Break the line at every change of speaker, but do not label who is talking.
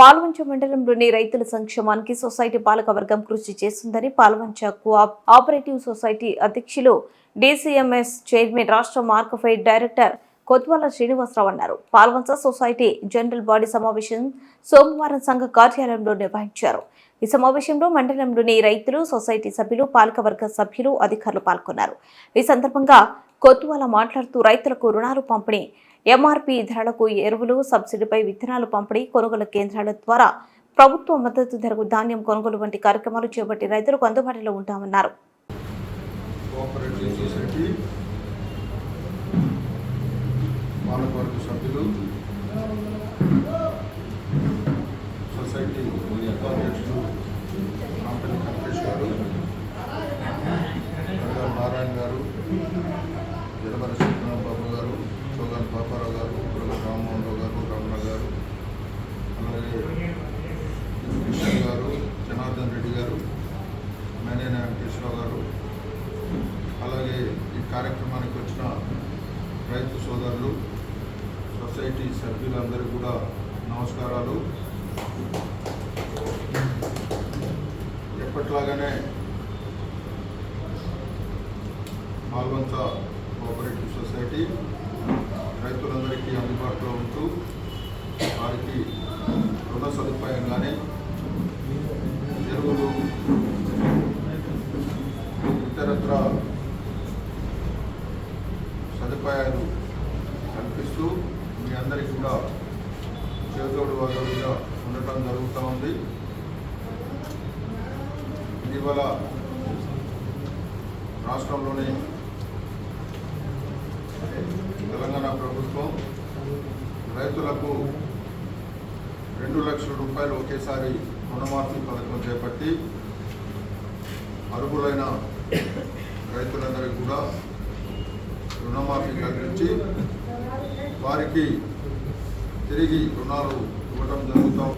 పాల్వంచ మండలంలోని రైతుల సంక్షేమానికి సొసైటీ పాలకవర్గం కృషి చేస్తుందని పాల్వంచ కోఆపరేటివ్ సొసైటీ అధ్యక్షులు డీసీఎంఎస్ చైర్మన్ రాష్ట్ర మార్కెఫెడ్ డైరెక్టర్ కొత్వాల శ్రీనివాసరావు అన్నారు. పాల్వంచ సొసైటీ జనరల్ బాడీ సమావేశం సోమవారం సంఘ కార్యాలయంలో నిర్వహించారు. ఈ సమావేశంలో మండలంలోని రైతులు, సొసైటీ సభ్యులు, పాలకవర్గ సభ్యులు, అధికారులు పాల్గొన్నారు. ఈ సందర్భంగా కొత్వాల మాట్లాడుతూ రైతులకు రుణాలు పంపిణీ, ఎంఆర్పీ ధరలకు ఎరువులు, సబ్సిడీపై విత్తనాలు పంపిణీ, కొనుగోలు కేంద్రాల ద్వారా ప్రభుత్వ మద్దతు ధరకు ధాన్యం కొనుగోలు వంటి కార్యక్రమాలు చేపట్టి రైతులకు అందుబాటులో ఉంటామన్నారు.
సొసైటీ అధ్యక్షుడు నాంపల్లి వెంకటేష్ గారు, నారాయణ గారు, జనమర బాబు గారు, చోగాన్ పాపారావు గారు, రామ్మోహన్ రావు గారు, రమణ గారు, అలాగే కృష్ణ గారు, జనార్దన్ రెడ్డి గారు, మేనేన వెంకటేశ్వరరావు గారు, అలాగే ఈ కార్యక్రమానికి వచ్చిన రైతు సోదరులు, సొసైటీ సభ్యులందరికీ కూడా నమస్కారాలు. ఎప్పట్లాగానే పాల్వంచ కోఆపరేటివ్ సొసైటీ రైతులందరికీ అందుబాటులో ఉంటూ వారికి రుణ సదుపాయం కానీ, ఎరువులు, ఇతరత్ర సదుపాయాలు కల్పిస్తూ మీ అందరికీ కూడా చేదోడు వాదోడుగా ఉండటం జరుగుతూ ఉంది. ఇటీవల రాష్ట్రంలోని తెలంగాణ ప్రభుత్వం రైతులకు 2 లక్షల రూపాయలు ఒకేసారి రుణమాఫీ పథకం చేపట్టి అర్హులైన రైతులందరికీ కూడా రుణమాఫీ కల్పించి వారికి తిరిగి రుణాలు ఇవ్వడం జరుగుతాం.